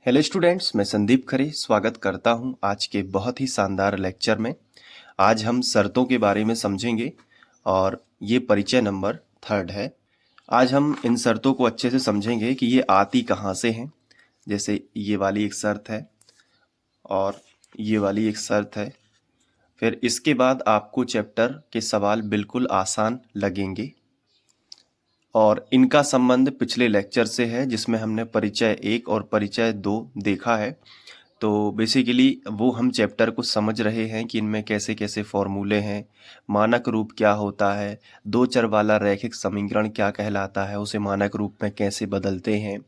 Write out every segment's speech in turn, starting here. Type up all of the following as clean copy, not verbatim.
Hello students, मैं संदीप खरे स्वागत करता हूं आज के बहुत ही शानदार लेक्चर में। आज हम शर्तों के बारे में समझेंगे और ये परिचय नंबर 3 है। आज हम इन शर्तों को अच्छे से समझेंगे कि ये आती कहाँ से हैं। जैसे ये वाली एक शर्त है और ये वाली एक शर्त है। फिर इसके बाद आपको चैप्टर के सवाल बिल्कुल आसान लगेंगे और इनका संबंध पिछले लेक्चर से है जिसमें हमने परिचय 1 और परिचय 2 देखा है। तो बेसिकली वो हम चैप्टर को समझ रहे हैं कि इनमें कैसे कैसे फॉर्मूले हैं, मानक रूप क्या होता है, दो चर वाला रैखिक समीकरण क्या कहलाता है, उसे मानक रूप में कैसे बदलते हैं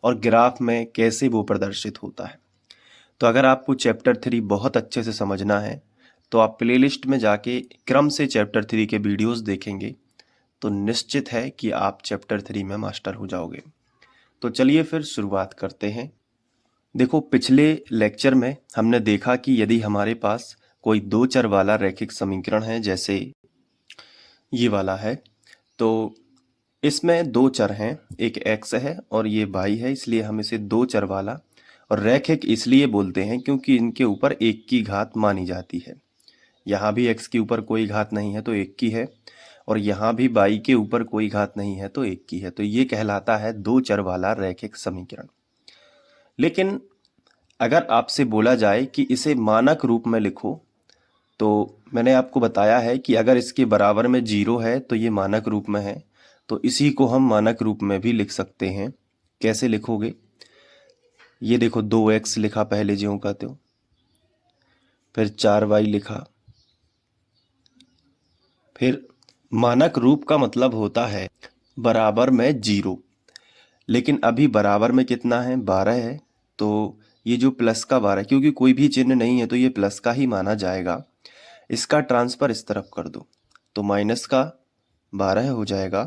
और ग्राफ में कैसे वो प्रदर्शित होता है। तो अगर आपको चैप्टर 3 बहुत अच्छे से समझना है तो आप प्लेलिस्ट में जाके क्रम से चैप्टर 3 के वीडियोस देखेंगे तो निश्चित है कि आप चैप्टर 3 में मास्टर हो जाओगे। तो चलिए फिर शुरुआत करते हैं। देखो, पिछले लेक्चर में हमने देखा कि यदि हमारे पास कोई दो चर वाला रैखिक समीकरण है, जैसे ये वाला है, तो इसमें दो चर हैं, एक x है और ये y है, इसलिए हम इसे दो चर वाला और रैखिक इसलिए बोलते हैं क्योंकि इनके ऊपर एक की घात मानी जाती है। यहाँ भी x के ऊपर कोई घात नहीं है तो एक की है और यहाँ भी y के ऊपर कोई घात नहीं है तो एक की है। तो ये कहलाता है दो चर वाला रैखिक समीकरण। लेकिन अगर आपसे बोला जाए कि इसे मानक रूप में लिखो, तो मैंने आपको बताया है कि अगर इसके बराबर में 0 है तो ये मानक रूप में है, तो इसी को हम मानक रूप में भी लिख सकते हैं। कैसे लिखोगे? ये देखो, 2x लिखा पहले ज्यों का त्यों, फिर 4y लिखा, फिर मानक रूप का मतलब होता है बराबर में 0। लेकिन अभी बराबर में कितना है? 12 है, तो ये जो प्लस का 12, क्योंकि कोई भी चिन्ह नहीं है तो ये प्लस का ही माना जाएगा। इसका ट्रांसफर इस तरफ कर दो तो माइनस का 12 हो जाएगा।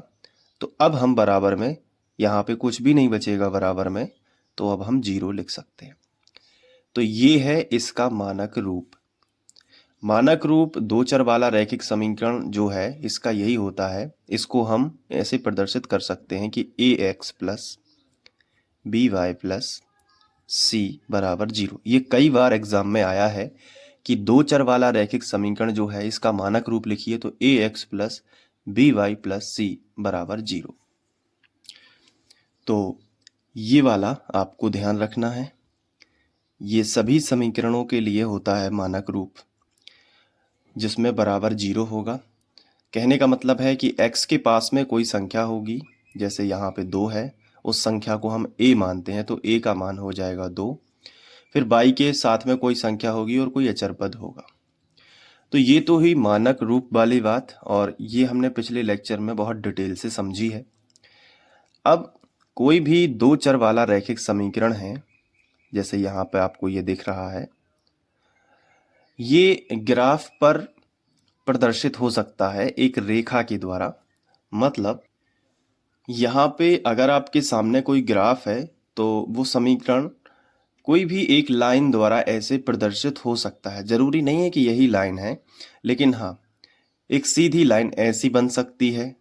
तो अब हम बराबर में, यहाँ पे कुछ भी नहीं बचेगा बराबर में, तो अब हम 0 लिख सकते हैं। तो ये है इसका मानक रूप। मानक रूप दो चर वाला रैखिक समीकरण जो है इसका यही होता है। इसको हम ऐसे प्रदर्शित कर सकते हैं कि ax plus B Y plus C बराबर 0। ये कई बार एग्जाम में आया है कि दो चर वाला रैखिक समीकरण जो है इसका मानक रूप लिखिए तो ax plus B Y plus C बराबर 0। तो ये वाला आपको ध्यान रखना है। ये सभी समीकरणों के लिए होता है मानक रूप जिसमें बराबर 0 होगा। कहने का मतलब है कि x के पास में कोई संख्या होगी, जैसे यहाँ पे 2 है, उस संख्या को हम a मानते हैं तो a का मान हो जाएगा 2। फिर y के साथ में कोई संख्या होगी और कोई अचर पद होगा। तो ये तो ही मानक रूप वाली बात, और ये हमने पिछले लेक्चर में बहुत डिटेल से समझी है। अब कोई भी दो चर वाला रैखिक समीकरण है, जैसे यहाँ पे आपको ये दिख रहा है, ये ग्राफ पर प्रदर्शित हो सकता है एक रेखा के द्वारा। मतलब यहाँ पे अगर आपके सामने कोई ग्राफ है तो वो समीकरण कोई भी एक लाइन द्वारा ऐसे प्रदर्शित हो सकता है। जरूरी नहीं है कि यही लाइन है, लेकिन हाँ, एक सीधी लाइन ऐसी बन सकती है,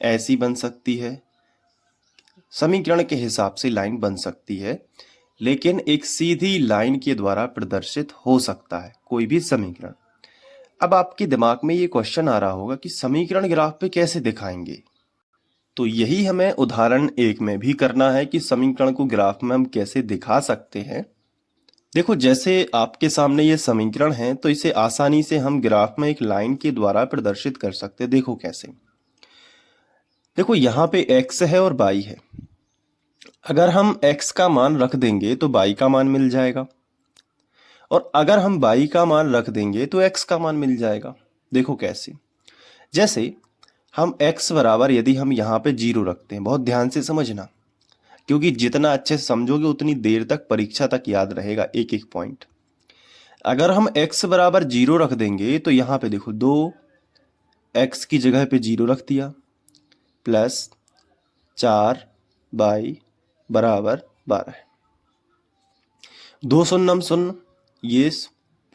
ऐसी बन सकती है, समीकरण के हिसाब से लाइन बन सकती है, लेकिन एक सीधी लाइन के द्वारा प्रदर्शित हो सकता है कोई भी समीकरण। अब आपके दिमाग में ये क्वेश्चन आ रहा होगा कि समीकरण ग्राफ पे कैसे दिखाएंगे। तो यही हमें उदाहरण 1 में भी करना है कि समीकरण को ग्राफ में हम कैसे दिखा सकते हैं। देखो, जैसे आपके सामने ये समीकरण है तो इसे आसानी से हम ग्राफ में एक लाइन के द्वारा प्रदर्शित कर सकते हैं। देखो कैसे। देखो, यहाँ पे x है और y है। अगर हम x का मान रख देंगे तो y का मान मिल जाएगा, और अगर हम y का मान रख देंगे तो x का मान मिल जाएगा। देखो कैसे। जैसे हम x बराबर, यदि हम यहाँ पे 0 रखते हैं, बहुत ध्यान से समझना, क्योंकि जितना अच्छे से समझोगे उतनी देर तक परीक्षा तक याद रहेगा एक एक पॉइंट। अगर हम x बराबर 0 रख देंगे तो यहाँ पे देखो, 2x की जगह पे 0 रख दिया, प्लस 4y बराबर 12 है। 2 शून्यम शून्य, ये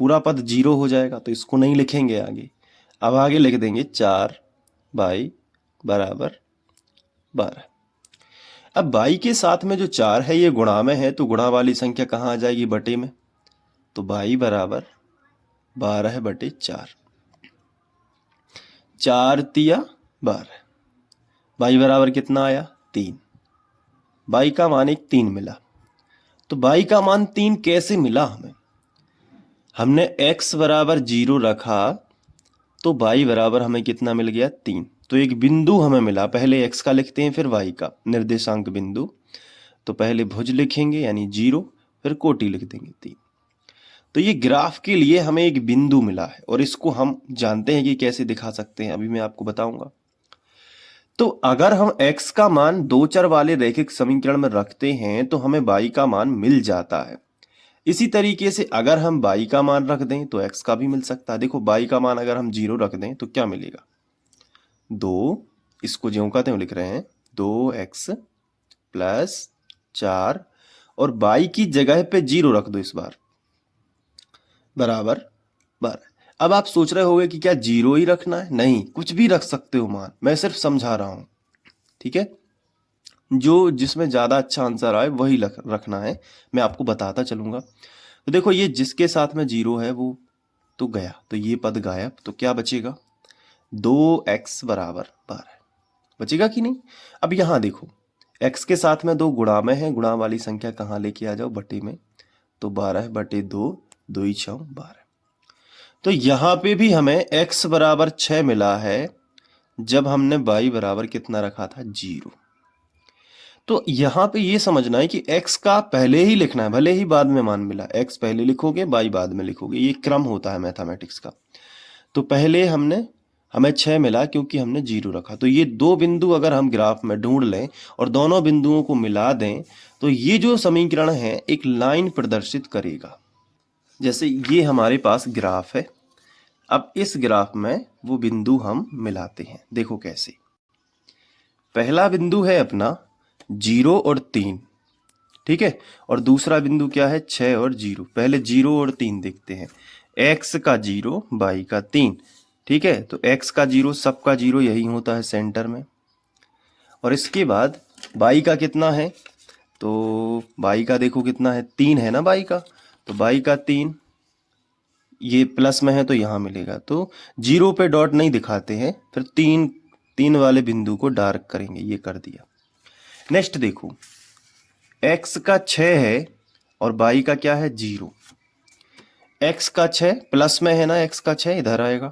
पूरा पद 0 हो जाएगा तो इसको नहीं लिखेंगे आगे। अब आगे लिख देंगे 4y बराबर 12। अब बाई के साथ में जो 4 है ये गुणा में है, तो गुणा वाली संख्या कहाँ आ जाएगी? बटे में। तो बाई बराबर 12/4, 4 तिया 12। बाई बराबर कितना आया? 3। बाई का मान एक 3 मिला। तो बाई का मान 3 कैसे मिला हमें? हमने x बराबर 0 रखा तो बाई बराबर हमें कितना मिल गया? 3। तो एक बिंदु हमें मिला, पहले x का लिखते हैं फिर y का, निर्देशांक बिंदु। तो पहले भुज लिखेंगे यानी 0, फिर कोटि लिख देंगे 3। तो ये ग्राफ के लिए हमें एक बिंदु मिला है और इसको हम जानते हैं कि कैसे दिखा सकते हैं, अभी मैं आपको बताऊंगा। तो अगर हम x का मान दो चर वाले रैखिक समीकरण में रखते हैं तो हमें y का मान मिल जाता है। इसी तरीके से अगर हम y का मान रख दें तो x का भी मिल सकता है। देखो y का मान अगर हम 0 रख दें तो क्या मिलेगा? 2, इसको ज्यों का त्यों लिख रहे हैं, 2x प्लस 4 और y की जगह पे 0 रख दो इस बार, बराबर 12। अब आप सोच रहे होंगे कि क्या 0 ही रखना है? नहीं, कुछ भी रख सकते हो मान, मैं सिर्फ समझा रहा हूं, ठीक है। जो जिसमें ज्यादा अच्छा आंसर आए वही रखना है, मैं आपको बताता चलूंगा। तो देखो ये जिसके साथ में 0 है वो तो गया, तो ये पद गायब, तो क्या बचेगा? 2x बराबर 12 बचेगा कि नहीं? अब यहां देखो x के साथ में 2 गुणा में है, गुणा वाली संख्या कहां लेके आ जाओ? बटे में। तो 12/2, 2 × 6 = 12। तो यहां पे भी हमें x बराबर 6 मिला है जब हमने y बराबर कितना रखा था? 0। तो यहां पे ये समझना है कि x का पहले ही लिखना है, भले ही बाद में मान मिला, x पहले लिखोगे y बाद में लिखोगे, ये क्रम होता है मैथमेटिक्स का। तो पहले हमें 6 मिला क्योंकि हमने 0 रखा। तो ये दो बिंदु अगर हम ग्राफ में ढूंढ लें और दोनों बिंदुओं को मिला दें तो ये जो समीकरण है एक लाइन प्रदर्शित करेगा। जैसे ये हमारे पास ग्राफ है, अब इस ग्राफ में वो बिंदु हम मिलाते हैं। देखो कैसे। पहला बिंदु है अपना 0 और 3, ठीक है, और दूसरा बिंदु क्या है? 6 और 0। पहले 0 और 3 देखते हैं। x का 0, y का 3, ठीक है। तो x का 0, सबका 0 यही होता है सेंटर में। और इसके बाद y का कितना है? तो y का देखो कितना है? 3 है ना y का, तो y का 3, ये प्लस में है तो यहां मिलेगा। तो 0 पे डॉट नहीं दिखाते हैं, फिर 3 वाले बिंदु को डार्क करेंगे, ये कर दिया। नेक्स्ट देखो, x का 6 है और y का क्या है? 0। x का 6 प्लस में है ना, x का 6 इधर आएगा,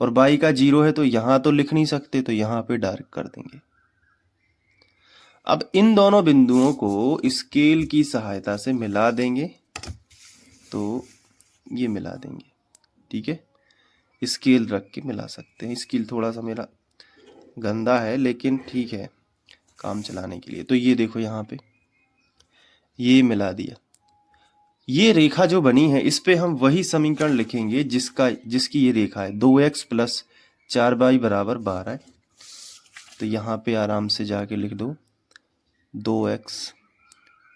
और y का 0 है तो यहां तो लिख नहीं सकते, तो यहां पे डार्क कर देंगे। अब इन दोनों बिंदुओं को स्केल की सहायता से मिला देंगे, तो ये मिला देंगे, ठीक है। स्केल रख के मिला सकते हैं। स्केल थोड़ा सा मेरा गंदा है लेकिन ठीक है काम चलाने के लिए। तो ये देखो यहाँ पे ये मिला दिया। ये रेखा जो बनी है इस पे हम वही समीकरण लिखेंगे जिसकी ये रेखा है, 2x प्लस 4y बराबर 12 है। तो यहाँ पे आराम से जाके लिख दो 2x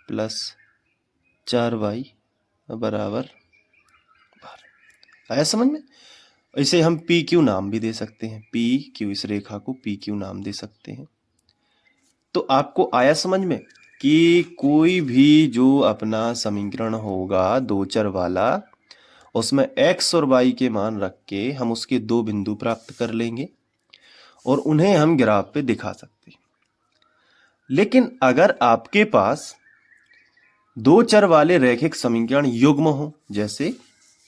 प्लस 4y बराबर 12। आया समझ में? इसे हम पी क्यू नाम भी दे सकते हैं, पी क्यू, इस रेखा को पी क्यू नाम दे सकते हैं। तो आपको आया समझ में कि कोई भी जो अपना समीकरण होगा दो चर वाला, उसमें x और y के मान रख के हम उसके दो बिंदु प्राप्त कर लेंगे और उन्हें हम ग्राफ पे दिखा सकते हैं। लेकिन अगर आपके पास दो चर वाले रैखिक समीकरण युग्म हो, जैसे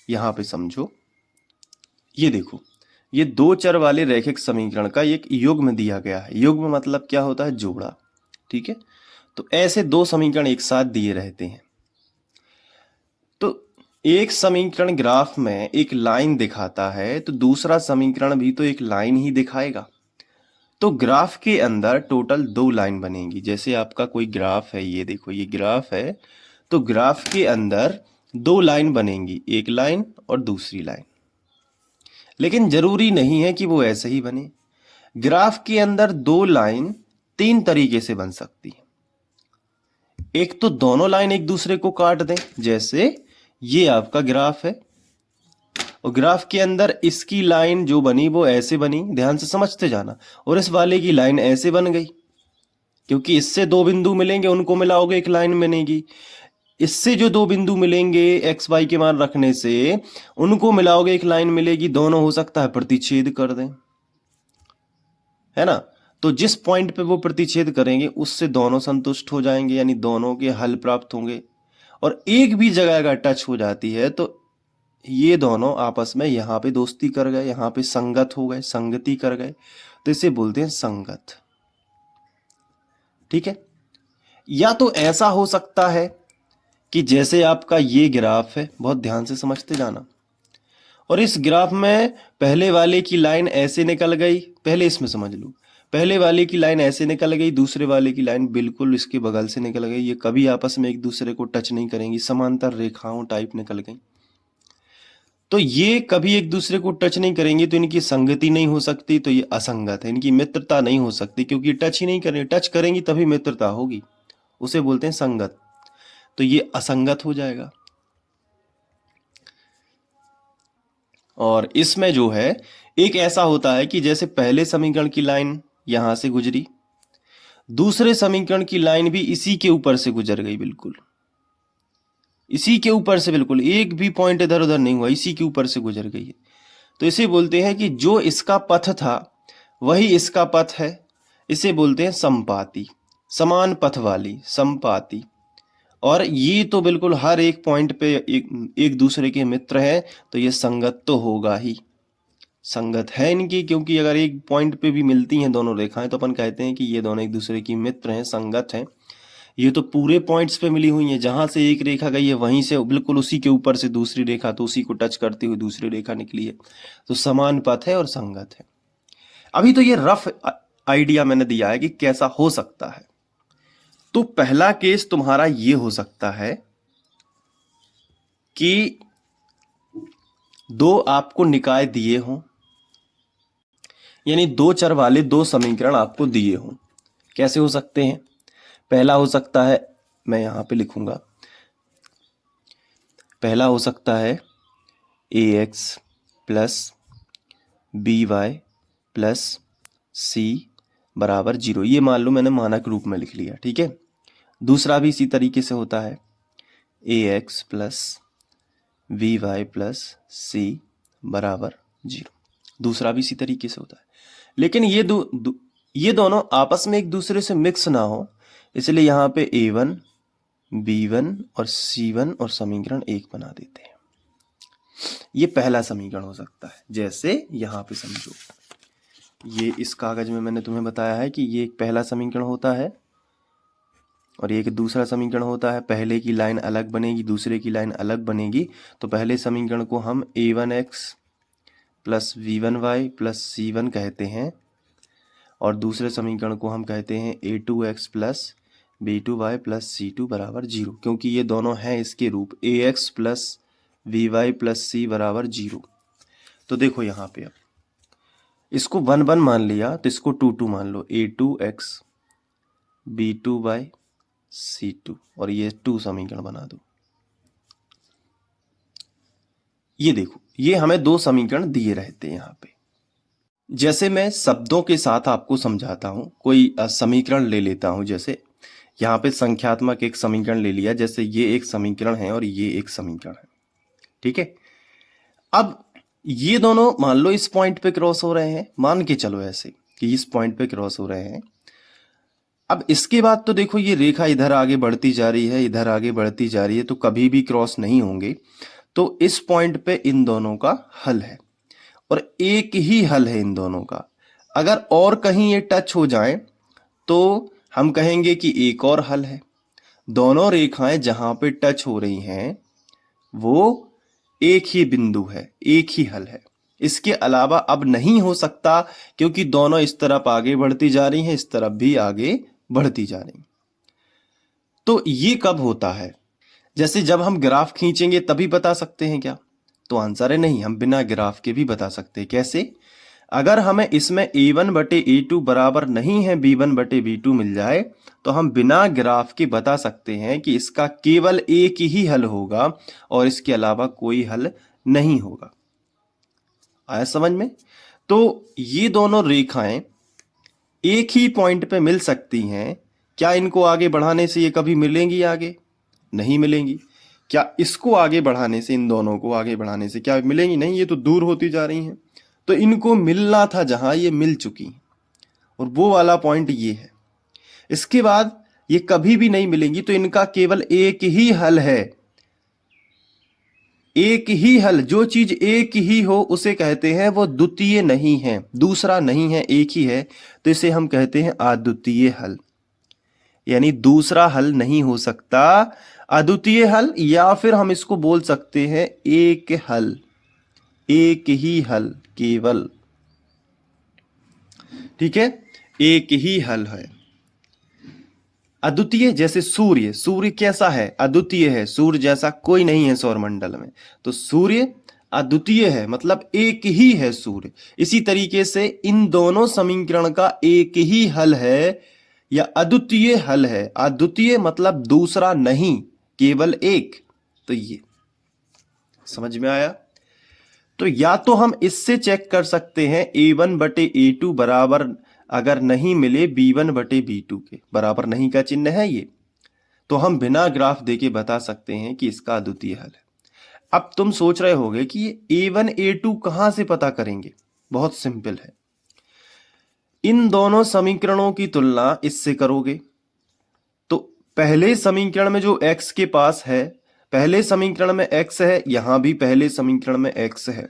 यहां पे समझो, ये देखो, ये दो चर वाले रैखिक समीकरण का एक युग्म दिया गया है। युग्म मतलब क्या होता है? जोड़ा, ठीक है। तो ऐसे दो समीकरण एक साथ दिए रहते हैं, तो एक समीकरण ग्राफ में एक लाइन दिखाता है तो दूसरा समीकरण भी तो एक लाइन ही दिखाएगा। तो ग्राफ के अंदर टोटल 2 लाइन बनेंगी। जैसे आपका कोई ग्राफ है, ये देखो ये ग्राफ है, तो ग्राफ के अंदर 2 लाइन बनेंगी, एक लाइन और दूसरी लाइन। लेकिन जरूरी नहीं है कि वो ऐसे ही बने। ग्राफ के अंदर 2 लाइन 3 तरीके से बन सकती है। एक तो दोनों लाइन एक दूसरे को काट दें, जैसे ये आपका ग्राफ है और ग्राफ के अंदर इसकी लाइन जो बनी वो ऐसे बनी, ध्यान से समझते जाना, और इस वाले की लाइन ऐसे बन गई। क्योंकि इससे दो बिंदु मिलेंगे, उनको मिलाओगे एक लाइन बनेगी। इससे जो दो बिंदु मिलेंगे एक्स वाई के मान रखने से, उनको मिलाओगे एक लाइन मिलेगी। दोनों हो सकता है प्रतिच्छेद कर दें, है ना। तो जिस पॉइंट पे वो प्रतिच्छेद करेंगे उससे दोनों संतुष्ट हो जाएंगे, यानी दोनों के हल प्राप्त होंगे। और एक भी जगह अगर टच हो जाती है तो ये दोनों आपस में यहां पे दोस्ती कर गए, यहां पे संगत हो गए, संगति कर गए, तो इसे बोलते हैं संगत। ठीक है। या तो ऐसा हो सकता है कि जैसे आपका ये ग्राफ है, बहुत ध्यान से समझते जाना, और इस ग्राफ में पहले वाले की लाइन ऐसे निकल गई, पहले इसमें समझ लो, पहले वाले की लाइन ऐसे निकल गई, दूसरे वाले की लाइन बिल्कुल इसके बगल से निकल गई, ये कभी आपस में एक दूसरे को टच नहीं करेंगी, समांतर रेखाओं टाइप निकल गई। तो ये कभी एक दूसरे को टच नहीं करेंगी, तो इनकी संगति नहीं हो सकती, तो ये असंगत है, इनकी मित्रता नहीं हो सकती, क्योंकि टच ही नहीं करेंगे। टच करेंगी तभी मित्रता होगी, उसे बोलते हैं संगत। तो ये असंगत हो जाएगा। और इसमें जो है एक ऐसा होता है कि जैसे पहले समीकरण की लाइन यहां से गुजरी, दूसरे समीकरण की लाइन भी इसी के ऊपर से गुजर गई, बिल्कुल इसी के ऊपर से, बिल्कुल एक भी पॉइंट इधर उधर नहीं हुआ, इसी के ऊपर से गुजर गई है। तो इसे बोलते हैं कि जो इसका पथ था वही इसका पथ है, इसे बोलते हैं समपाती, समान पथ वाली समपाती। और ये तो बिल्कुल हर एक पॉइंट पे एक दूसरे के मित्र हैं, तो ये संगत तो होगा ही, संगत है इनकी, क्योंकि अगर एक पॉइंट पे भी मिलती हैं दोनों रेखाएं तो अपन कहते हैं कि ये दोनों एक दूसरे की मित्र हैं, संगत हैं। ये तो पूरे पॉइंट्स पे मिली हुई हैं, जहां से एक रेखा गई है वहीं से बिल्कुल उसी के ऊपर से दूसरी रेखा, तो उसी को टच करती हुई दूसरी रेखा निकली है, तो समान पथ है और संगत है। अभी तो ये रफ आइडिया मैंने दिया है कि कैसा हो सकता है। तो पहला केस तुम्हारा ये हो सकता है कि दो आपको निकाय दिए हों, यानी दो चर वाले दो समीकरण आपको दिए हों। कैसे हो सकते हैं? पहला हो सकता है, मैं यहां पे लिखूंगा, पहला हो सकता है ax plus B Y plus C बराबर 0, ये मान लो मैंने मानक रूप में लिख लिया, ठीक है। दूसरा भी इसी तरीके से होता है ax plus V Y plus C बराबर 0, दूसरा भी इसी तरीके से होता है। लेकिन ये दोनों आपस में एक दूसरे से मिक्स ना हो, इसलिए यहाँ पे a1 b1 और c1 और समीकरण 1 बना देते हैं। ये पहला समीकरण हो सकता है, जैसे यहाँ पे समझो, ये इस कागज में मैंने तुम्हें बताया है कि ये एक पहला समीकरण होता है और एक दूसरा समीकरण होता है। पहले की लाइन अलग बनेगी, दूसरे की लाइन अलग बनेगी, तो पहले समीकरण को हम a1x plus v1y plus c1 कहते हैं, और दूसरे समीकरण को हम कहते हैं a2x plus b2y plus c2 बराबर 0, क्योंकि ये दोनों हैं इसके रूप, ax plus vy plus c बराबर 0। तो देखो यहाँ पे अब इसको 1 1 मान लिया, तो इसको 2 2 मान लो, a2x b2y c2, और ये 2 समीकरण बना दो। ये देखो, ये हमें दो समीकरण दिए रहते हैं यहाँ पे। जैसे मैं शब्दों के साथ आपको समझाता हूं, कोई समीकरण ले लेता हूं, जैसे यहाँ पे संख्यात्मक एक समीकरण ले लिया, जैसे ये एक समीकरण है और ये एक समीकरण है, ठीक है। अब ये दोनों मान लो इस पॉइंट पे क्रॉस हो रहे हैं, मान के चलो ऐसे कि इस पॉइंट पे क्रॉस हो रहे हैं। अब इसके बाद तो देखो ये रेखा इधर आगे बढ़ती जा रही है, इधर आगे बढ़ती जा रही है, तो कभी भी क्रॉस नहीं होंगे। तो इस पॉइंट पे इन दोनों का हल है, और एक ही हल है इन दोनों का। अगर और कहीं ये टच हो जाएं तो हम कहेंगे कि एक और हल है। दोनों रेखाएं जहां पे टच हो रही हैं वो एक ही बिंदु है, एक ही हल है, इसके अलावा अब नहीं हो सकता, क्योंकि दोनों इस तरफ आगे बढ़ती जा रही हैं, इस तरफ भी आगे बढ़ती जा रही। तो ये कब होता है? जैसे जब हम ग्राफ खींचेंगे तभी बता सकते हैं क्या? तो आंसर है नहीं, हम बिना ग्राफ के भी बता सकते हैं। कैसे? अगर हमें इसमें a1 बटे a2 बराबर नहीं है b1 बटे b2 मिल जाए, तो हम बिना ग्राफ के बता सकते हैं कि इसका केवल एक ही हल होगा और इसके अलावा कोई हल नहीं होगा। आया समझ में? तो ये दोनों रेखाएं एक ही पॉइंट पे मिल सकती हैं, क्या इनको आगे बढ़ाने से ये कभी मिलेंगी आगे? नहीं मिलेंगी। क्या इसको आगे बढ़ाने से, इन दोनों को आगे बढ़ाने से क्या मिलेंगी? नहीं, ये तो दूर होती जा रही हैं। तो इनको मिलना था जहां, ये मिल चुकी हैं, और वो वाला पॉइंट ये है। इसके बाद ये कभी भी नहीं मिलेंगी, तो इनका केवल एक ही हल है। एक ही हल, जो चीज एक ही हो उसे कहते हैं वो द्वितीय नहीं है, दूसरा नहीं है, एक ही है, तो इसे हम कहते हैं अद्वितीय हल। यानी दूसरा हल नहीं हो सकता, अद्वितीय हल, या फिर हम इसको बोल सकते हैं एक हल, एक ही हल केवल। ठीक है, एक ही हल है। अद्वितीय जैसे सूर्य, सूर्य कैसा है? अद्वितीय है, सूर्य जैसा कोई नहीं है सौरमंडल में, तो सूर्य अद्वितीय है, मतलब एक ही है सूर्य। इसी तरीके से इन दोनों समीकरण का एक ही हल है या अद्वितीय हल है। अद्वितीय मतलब दूसरा नहीं, केवल एक। तो ये समझ में आया? तो या तो हम इससे चेक कर सकते हैं a1 बटे a2 बराबर अगर नहीं मिले b1 बटे b2 के, बराबर नहीं का चिन्ह है ये, तो हम बिना ग्राफ देके बता सकते हैं कि इसका अद्वितीय हल है। अब तुम सोच रहे होगे कि ये a1 a2 कहां से पता करेंगे? बहुत सिंपल है, इन दोनों समीकरणों की तुलना इससे करोगे तो पहले समीकरण में जो x के पास है, पहले समीकरण में x है, यहां भी पहले समीकरण में x है।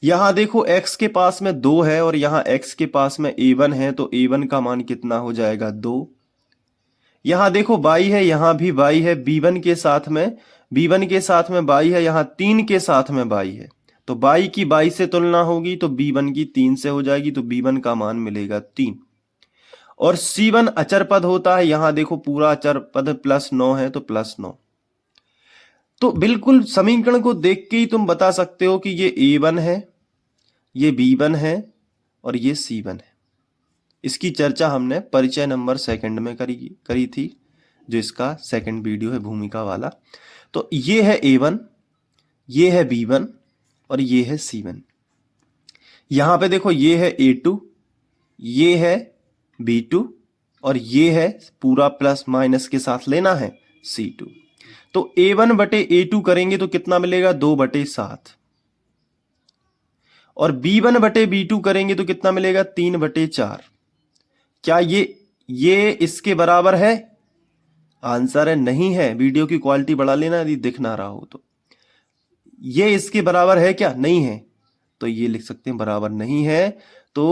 यहां देखो x के पास में 2 है और यहां x के पास में a1 है, तो a1 का मान कितना हो जाएगा? 2। यहां देखो y है, यहां भी y है, b1 के साथ में y है, यहां 3 के साथ में y है, तो y की y से तुलना होगी तो b1 की 3 से हो जाएगी, तो b1 का मान मिलेगा 3। और c1 अचर पद होता है, यहां देखो पूरा अचर पद +9 है, तो +9। तो बिल्कुल समीकरण को देख के ही तुम बता सकते हो कि ये a1 है, ये b1 है और ये c1 है। इसकी चर्चा हमने परिचय नंबर 2 में करी थी, जो इसका सेकंड वीडियो है भूमिका वाला। तो ये है a1, ये है b1 और ये है c1। यहां पे देखो ये है a2, ये है b2 और ये है पूरा प्लस माइनस के साथ लेना है c2। तो a1 बटे a2 करेंगे तो कितना मिलेगा? 2/7। और b1 बटे b2 करेंगे तो कितना मिलेगा? 3/4। क्या ये इसके बराबर है? आंसर है नहीं है। वीडियो की क्वालिटी बढ़ा लेना यदि दिख ना रहा हो तो। ये इसके बराबर है क्या? नहीं है, तो ये लिख सकते हैं बराबर नहीं है। तो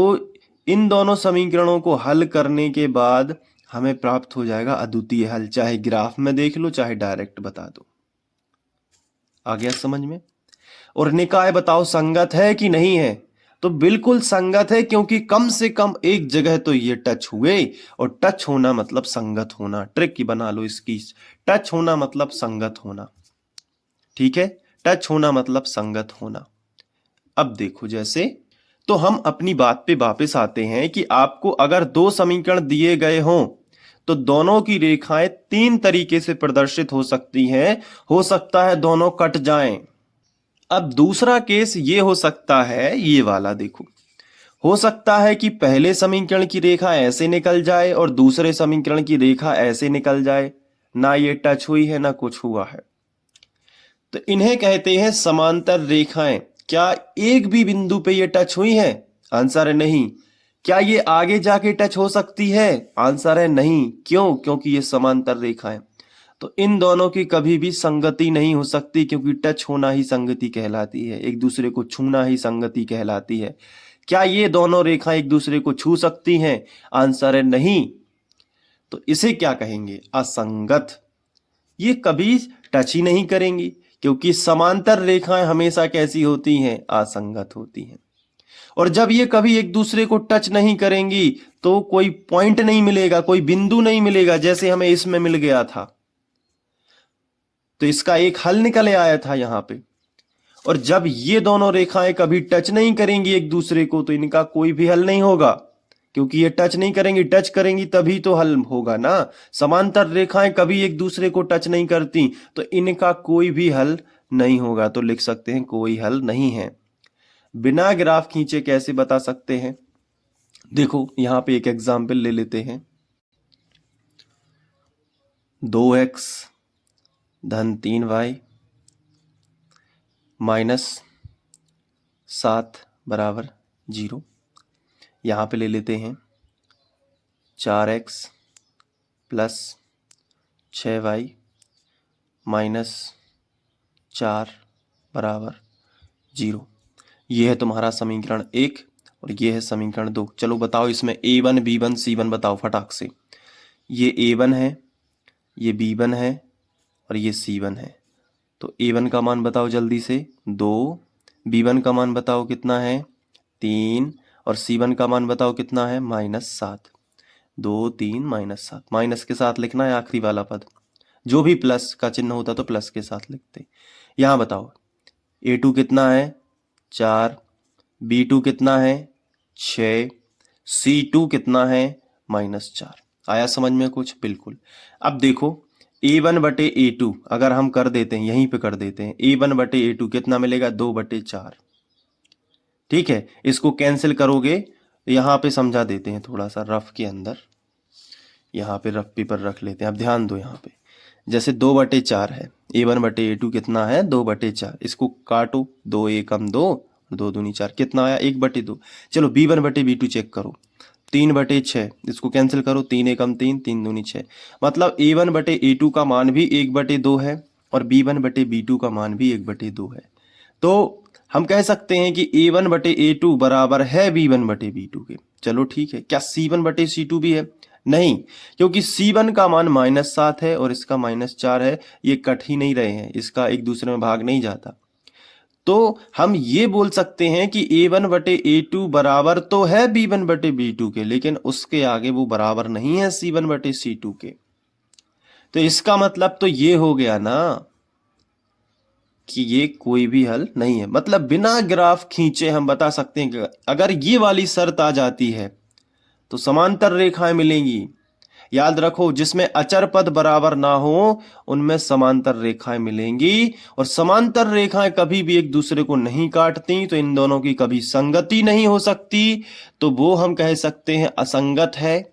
इन दोनों समीकरणों को हल करने के बाद हमें प्राप्त हो जाएगा अद्वितीय हल, चाहे ग्राफ में देख लो चाहे डायरेक्ट बता दो। आ गया समझ में? और निकाय बताओ संगत है कि नहीं है? तो बिल्कुल संगत है, क्योंकि कम से कम एक जगह तो ये टच हुए, और टच होना मतलब संगत होना। ट्रिक की बना लो इसकी, टच होना मतलब संगत होना। ठीक है, टच होना मतलब संगत होना। अब देखो जैसे, तो हम अपनी बात पे वापस आते हैं कि आपको अगर 2 समीकरण दिए गए हों तो दोनों की रेखाएं 3 तरीके से प्रदर्शित हो सकती हैं। हो सकता है दोनों कट जाएं। अब दूसरा केस ये हो सकता है, ये वाला देखो, हो सकता है कि पहले समीकरण की रेखा ऐसे निकल जाए और दूसरे समीकरण की रेखा ऐसे निकल जाए, ना ये टच हुई है ना कुछ हुआ है, तो इन्हें कहते हैं समांतर रेखाएं। क्या एक भी बिंदु पे ये टच हुई है? आंसर है नहीं। क्या ये आगे जाके टच हो सकती है? आंसर है नहीं। क्यों? क्योंकि ये समांतर रेखाएं। तो इन दोनों की कभी भी संगति नहीं हो सकती, क्योंकि टच होना ही संगति कहलाती है, एक दूसरे को छूना ही संगति कहलाती है। क्या ये दोनों रेखाएं एक दूसरे को छू सकती हैं? आंसर है नहीं। तो इसे क्या कहेंगे? असंगत। ये कभी टच ही नहीं करेंगी, क्योंकि समांतर रेखाएं हमेशा कैसी होती हैं? असंगत होती हैं। और जब ये कभी एक दूसरे को टच नहीं करेंगी तो कोई पॉइंट नहीं मिलेगा, कोई बिंदु नहीं मिलेगा, जैसे हमें इसमें मिल गया था, तो इसका एक हल निकल आया था यहां पे। और जब ये दोनों रेखाएं कभी टच नहीं करेंगी एक दूसरे को, तो इनका कोई भी हल नहीं होगा, क्योंकि ये टच नहीं करेंगी। टच करेंगी तभी तो हल होगा ना। समांतर रेखाएं कभी एक दूसरे को टच नहीं करती, तो इनका कोई भी हल नहीं होगा। तो लिख सकते हैं कोई हल नहीं है। बिना ग्राफ खींचे कैसे बता सकते हैं? देखो यहां पे एक एग्जाम्पल ले लेते हैं। 2x धन 3y माइनस 7 बराबर 0। यहाँ पे ले लेते हैं 4x प्लस 6y माइनस 4 बराबर 0। ये है तुम्हारा समीकरण 1 और ये है समीकरण 2। चलो बताओ इसमें a1 b1 c1 बताओ फटाक से। ये a1 है, ये b1 है और ये c1 है। तो a1 का मान बताओ जल्दी से 2, b1 का मान बताओ कितना है 3 और c1 का मान बताओ कितना है -7। 2 3 -7, माइनस के साथ लिखना है आखिरी वाला पद। जो भी प्लस का चिन्ह होता तो प्लस के साथ लिखते। यहाँ बताओ a2 कितना है 4, b2 कितना है 6, c2 कितना है -4। आया समझ में कुछ? बिल्कुल। अब देखो a1 बटे a2 अगर हम कर देते हैं, यहीं पे कर देते हैं, a1 बटे a2 कितना मिलेगा 2 बटे 4। ठीक है, इसको कैंसिल करोगे। यहाँ पे समझा देते हैं थोड़ा सा रफ के अंदर, यहाँ पे रफ पेपर रख लेते हैं। अब ध्यान दो, यहाँ पे जैसे 2 बटे 4 है, a1 बटे a2 कितना है 2 बटे 4। इसको काटो, 2 एकम 2, 2 दूनी 4, कितना आया 1 बटे 2। चलो b1 बटे b2 चेक करो, 3 बटे 6, इसको कैंसिल करो, 3 एकम 3, 3 दूनी 6। मतलब a1 बटे a2 का मान भी 1 बटे 2 है और b1 बटे b2 का मान भी 1 बटे 2 है। तो हम कह सकते हैं कि a1 बटे a2 बराबर है b1 बटे b2 के। चलो ठीक है, क्या c1 बटे c2 भी है? नहीं, क्योंकि c1 का मान -7 है और इसका -4 है। ये कट ही नहीं रहे हैं, इसका एक दूसरे में भाग नहीं जाता। तो हम ये बोल सकते हैं कि a1 बटे a2 बराबर तो है b1 बटे b2 के, लेकिन उसके आगे वो बराबर नहीं है c1 बटे c2 के। तो इसका मतलब तो ये हो गया ना कि ये कोई भी हल नहीं है। मतलब बिना ग्राफ खींचे हम बता सकते हैं कि अगर ये वाली शर्त आ जाती है तो समांतर रेखाएं मिलेंगी। याद रखो, जिसमें अचर पद बराबर ना हो उनमें समांतर रेखाएं मिलेंगी, और समांतर रेखाएं कभी भी एक दूसरे को नहीं काटती, तो इन दोनों की कभी संगति नहीं हो सकती, तो वो हम कह सकते हैं असंगत है।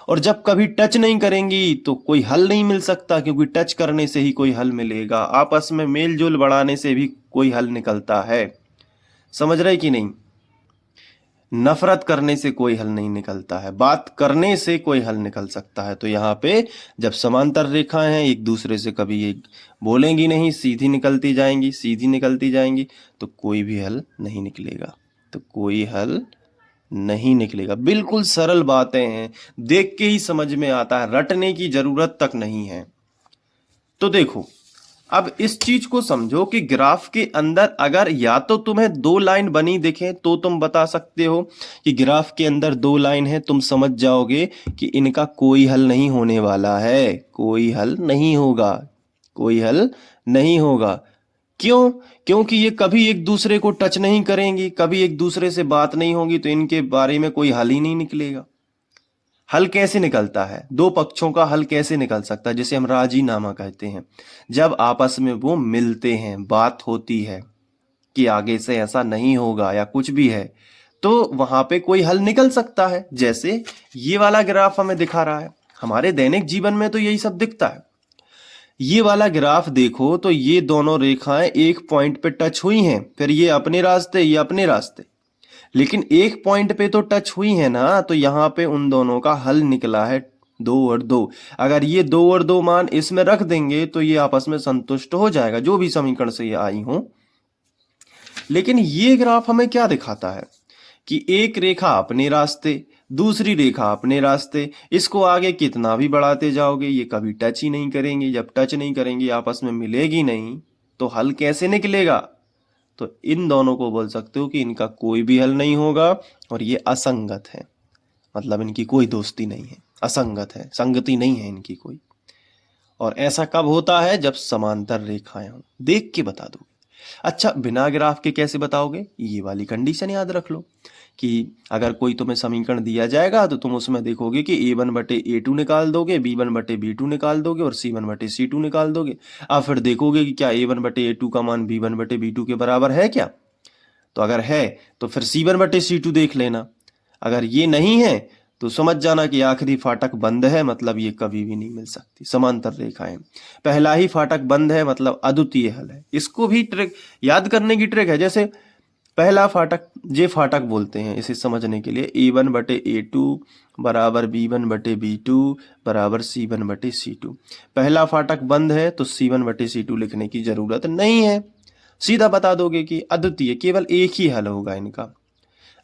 और जब कभी टच नहीं करेंगी तो कोई हल नहीं मिल सकता, क्योंकि टच करने से ही कोई हल मिलेगा। आपस में मेल जोल बढ़ाने से भी कोई हल निकलता है। समझ रहे कि नहीं? नफरत करने से कोई हल नहीं निकलता है, बात करने से कोई हल निकल सकता है। तो यहाँ पे जब समांतर रेखाएं हैं, एक दूसरे से कभी एक बोलेंगी नहीं, सीधी निकलती जाएंगी, सीधी निकलती जाएंगी, तो कोई भी हल नहीं निकलेगा। तो कोई हल नहीं निकलेगा। बिल्कुल सरल बातें हैं, देख के ही समझ में आता है, रटने की जरूरत तक नहीं है। तो देखो, अब इस चीज को समझो कि ग्राफ के अंदर अगर या तो तुम्हें 2 लाइन बनी दिखे तो तुम बता सकते हो कि ग्राफ के अंदर 2 लाइन है, तुम समझ जाओगे कि इनका कोई हल नहीं होने वाला है, कोई हल नहीं होगा, कोई हल नहीं होगा। क्यों? क्योंकि ये कभी एक दूसरे को टच नहीं करेंगी, कभी एक दूसरे से बात नहीं होगी, तो इनके बारे में कोई हल ही नहीं निकलेगा। हल कैसे निकलता है? दो पक्षों का हल कैसे निकल सकता है? जिसे हम राजीनामा कहते हैं। जब आपस में वो मिलते हैं, बात होती है कि आगे से ऐसा नहीं होगा या कुछ भी है, तो वहां पे कोई हल निकल सकता है। जैसे ये वाला ग्राफ हमें दिखा रहा है, हमारे दैनिक जीवन में तो यही सब दिखता है। ये वाला ग्राफ देखो तो ये दोनों रेखाएं एक पॉइंट पे टच हुई हैं, फिर ये अपने रास्ते, ये अपने रास्ते, लेकिन एक पॉइंट पे तो टच हुई है ना। तो यहाँ पे उन दोनों का हल निकला है 2 और 2। अगर ये 2 और 2 मान इसमें रख देंगे तो ये आपस में संतुष्ट हो जाएगा, जो भी समीकरण से ये आई हो। लेकिन ये ग्राफ हमें क्या दिखाता है कि एक रेखा अपने रास्ते, दूसरी रेखा अपने रास्ते, इसको आगे कितना भी बढ़ाते जाओगे ये कभी टच ही नहीं करेंगे। जब टच नहीं करेंगे, आपस में मिलेगी नहीं, तो हल कैसे निकलेगा? तो इन दोनों को बोल सकते हो कि इनका कोई भी हल नहीं होगा और ये असंगत है। मतलब इनकी कोई दोस्ती नहीं है, असंगत है, संगति नहीं है इनकी कोई। और ऐसा कब होता है? जब समांतर रेखाएं हों। देख के बता दो। अच्छा, बिना ग्राफ के कैसे बताओगे? ये वाली कंडीशन याद रख लो कि अगर कोई तुम्हें समीकरण दिया जाएगा तो तुम उसमें देखोगे कि a1 बटे a2 निकाल दोगे, b1 बटे b2 निकाल दोगे और c1 बटे c2 निकाल दोगे। अब फिर देखोगे कि क्या a1 बटे a2 का मान b1 बटे b2 के बराबर है क्या? तो अगर है तो फिर c1 बटे c2 देख लेना। अगर ये नहीं है तो समझ जाना कि आखिरी फाटक बंद है, मतलब ये कभी भी नहीं मिल सकती समांतर रेखाएं। पहला ही फाटक बंद है मतलब अद्वितीय हल है। इसको भी ट्रिक याद करने की ट्रिक है। जैसे पहला फाटक जे फाटक बोलते हैं इसे समझने के लिए, A1/A2 बराबर B1/B2 बराबर C1/C2। पहला फाटक बंद है तो C1/C2 लिखने की जरूरत नहीं है, सीधा बता दोगे कि अद्वितीय, केवल एक ही हल होगा इनका।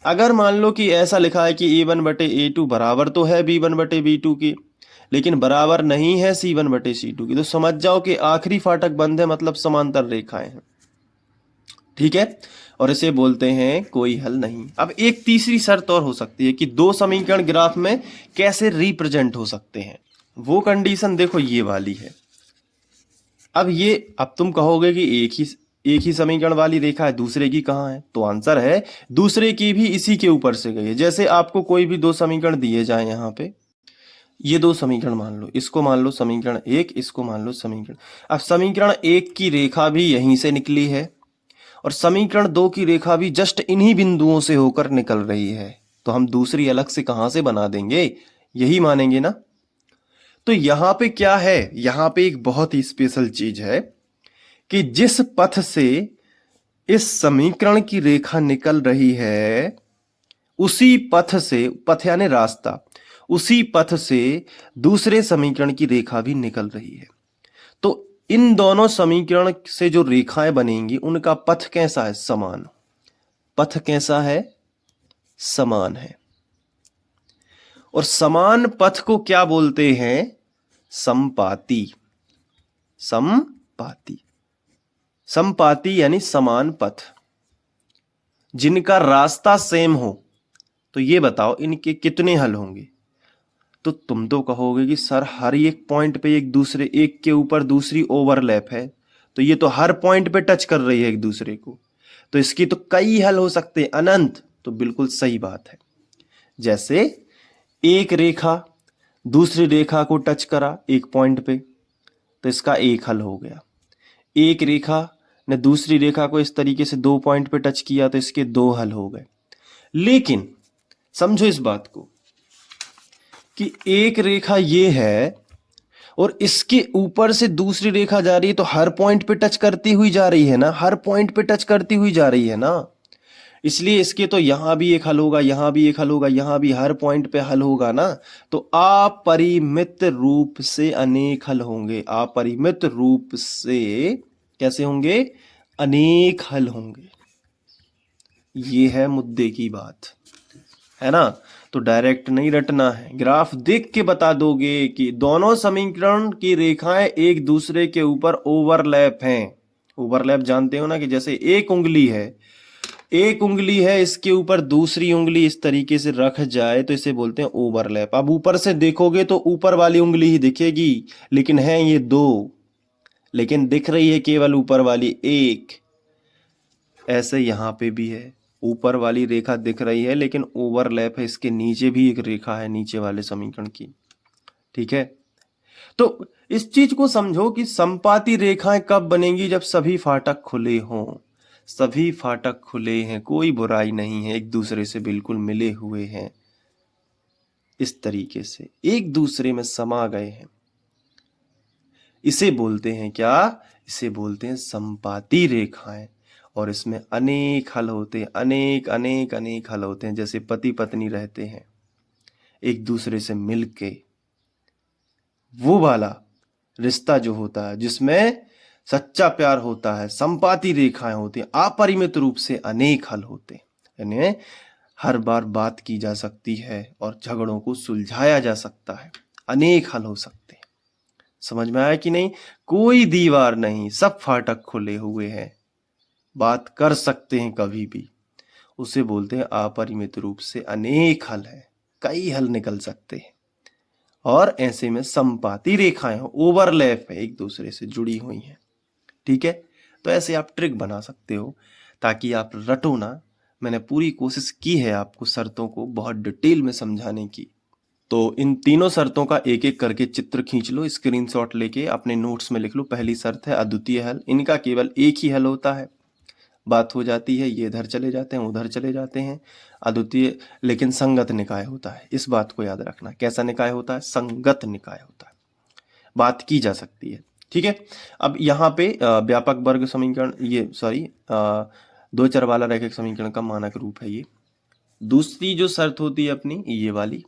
अगर मान लो कि ऐसा लिखा है कि A1/A2 बराबर तो है B1/B2 की, लेकिन बराबर नहीं है C1/C2 की, तो समझ जाओ कि आखिरी फाटक बंद है मतलब समांतर रेखाएं हैं। ठीक है, और इसे बोलते हैं कोई हल नहीं। अब एक तीसरी शर्त और हो सकती है कि दो समीकरण ग्राफ में कैसे रिप्रेजेंट हो सकते हैं। वो कंडीशन देखो ये वाली है। अब तुम कहोगे कि एक ही समीकरण वाली रेखा है, दूसरे की कहाँ है? तो आंसर है दूसरे की भी इसी के ऊपर से गई है। जैसे आपको कोई भी दो समीकरण दिए जाए, यहाँ पे ये दो समीकरण मान लो, इसको मान लो समीकरण 1, इसको मान लो समीकरण। अब समीकरण 1 की रेखा भी यहीं से निकली है और समीकरण 2 की रेखा भी जस्ट इन्हीं बिंदुओं से होकर निकल रही है, तो हम दूसरी अलग से कहां से बना देंगे? यही मानेंगे ना। तो यहां पे क्या है, यहां पे एक बहुत ही स्पेशल चीज है कि जिस पथ से इस समीकरण की रेखा निकल रही है, उसी पथ से, पथ यानी रास्ता, उसी पथ से दूसरे समीकरण की रेखा भी निकल रही है। तो इन दोनों समीकरण से जो रेखाएं बनेंगी उनका पथ कैसा है? समान। पथ कैसा है? समान है। और समान पथ को क्या बोलते हैं? समपाती। समपाती, समपाती यानी समान पथ जिनका रास्ता सेम हो। तो ये बताओ इनके कितने हल होंगे? तो तुम तो कहोगे कि सर हर एक पॉइंट पे एक के ऊपर दूसरी ओवरलैप है, तो ये तो हर पॉइंट पे टच कर रही है एक दूसरे को, तो इसकी तो कई हल हो सकते हैं, अनंत। तो बिल्कुल सही बात है। जैसे एक रेखा दूसरी रेखा को टच करा एक पॉइंट पे, तो इसका एक हल हो गया। एक रेखा ने दूसरी रेखा को इस तरीके से दो पॉइंट पे टच किया, तो इसके दो हल हो गए। लेकिन समझो इस बात को कि एक रेखा ये है और इसके ऊपर से दूसरी रेखा जा रही है, तो हर पॉइंट पे टच करती हुई जा रही है ना, हर पॉइंट पे टच करती हुई जा रही है ना। इसलिए इसके तो यहां भी एक हल होगा, यहां भी एक हल होगा, यहां भी हर पॉइंट पे हल होगा ना। तो अपरिमित रूप से अनेक हल होंगे। अपरिमित रूप से कैसे होंगे? अनेक हल होंगे। ये है मुद्दे की बात, है ना। तो डायरेक्ट नहीं रटना है, ग्राफ देख के बता दोगे कि दोनों समीकरण की रेखाएं एक दूसरे के ऊपर ओवरलैप हैं। ओवरलैप जानते हो ना, कि जैसे एक उंगली है, इसके ऊपर दूसरी उंगली इस तरीके से रख जाए तो इसे बोलते हैं ओवरलैप। अब ऊपर से देखोगे तो ऊपर वाली उंगली ही दिखेगी, लेकिन है ये दो, लेकिन दिख रही है केवल ऊपर वाली एक। ऐसे यहां पे भी है, ऊपर वाली रेखा दिख रही है लेकिन ओवरलैप है, इसके नीचे भी एक रेखा है नीचे वाले समीकरण की। ठीक है, तो इस चीज को समझो कि समपाती रेखाएं कब बनेंगी? जब सभी फाटक खुले हों। सभी फाटक खुले हैं, कोई बुराई नहीं है, एक दूसरे से बिल्कुल मिले हुए हैं, इस तरीके से एक दूसरे में समा गए हैं। इसे बोलते हैं क्या? इसे बोलते हैं समपाती रेखाएं। और इसमें अनेक हल होते हैं, अनेक अनेक अनेक हल होते हैं। जैसे पति पत्नी रहते हैं एक दूसरे से मिलके, वो वाला रिश्ता जो होता है जिसमें सच्चा प्यार होता है, समपाती रेखाएं होती हैं। अपरिमित रूप से अनेक हल होते हैं, यानी हर बार बात की जा सकती है और झगड़ों को सुलझाया जा सकता है, अनेक हल हो सकते हैं। समझ में आया कि नहीं? कोई दीवार नहीं, सब फाटक खुले हुए हैं, बात कर सकते हैं कभी भी। उसे बोलते हैं अपरिमित रूप से अनेक हल है, कई हल निकल सकते हैं। और ऐसे में समपाती रेखाएं ओवरलैप है, एक दूसरे से जुड़ी हुई हैं। ठीक है, तो ऐसे आप ट्रिक बना सकते हो ताकि आप रटो ना। मैंने पूरी कोशिश की है आपको शर्तों को बहुत डिटेल में समझाने की। तो इन तीनों शर्तों का एक एक करके चित्र खींच लो, स्क्रीनशॉट लेके अपने नोट्स में लिख लो। पहली शर्त है अद्वितीय हल, इनका केवल एक ही हल होता है। बात हो जाती है, ये इधर चले जाते हैं, उधर चले जाते हैं, अद्वितीय लेकिन संगत निकाय होता है। इस बात को याद रखना। कैसा निकाय होता है? संगत निकाय होता है, बात की जा सकती है। ठीक है। अब यहाँ पे व्यापक वर्ग समीकरण, ये सॉरी दो चर वाला रैखिक समीकरण का मानक रूप है ये। दूसरी जो शर्त होती है अपनी ये वाली,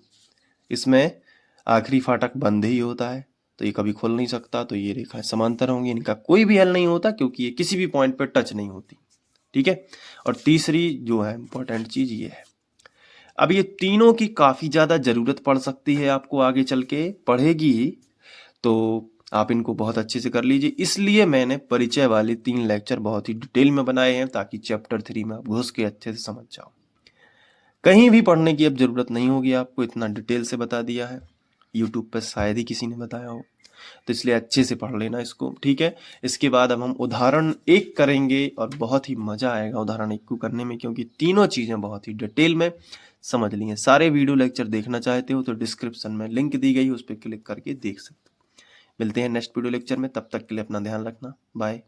इसमें आखिरी फाटक बंद ही होता है, तो ये कभी खुल नहीं सकता, तो ये रेखाएं समांतर होंगी, इनका कोई भी हल नहीं होता क्योंकि ये किसी भी पॉइंट पर टच नहीं होती। ठीक है। और तीसरी जो है इंपॉर्टेंट चीज ये है, अब ये तीनों की काफी ज्यादा जरूरत पड़ सकती है आपको, आगे चल के पढ़ेगी ही, तो आप इनको बहुत अच्छे से कर लीजिए। इसलिए मैंने परिचय वाले 3 लेक्चर बहुत ही डिटेल में बनाए हैं ताकि चैप्टर 3 में आप घुस के अच्छे से समझ जाओ। कहीं भी पढ़ने की अब जरूरत नहीं होगी आपको, इतना डिटेल से बता दिया है। यूट्यूब पर शायद ही किसी ने बताया हो, तो इसलिए अच्छे से पढ़ लेना इसको। ठीक है। इसके बाद अब हम उदाहरण 1 करेंगे और बहुत ही मजा आएगा उदाहरण 1 को करने में, क्योंकि तीनों चीजें बहुत ही डिटेल में समझ ली हैं। सारे वीडियो लेक्चर देखना चाहते हो तो डिस्क्रिप्शन में लिंक दी गई, उस पर क्लिक करके देख सकते हो। मिलते हैं नेक्स्ट वीडियो लेक्चर में, तब तक के लिए अपना ध्यान रखना। बाय।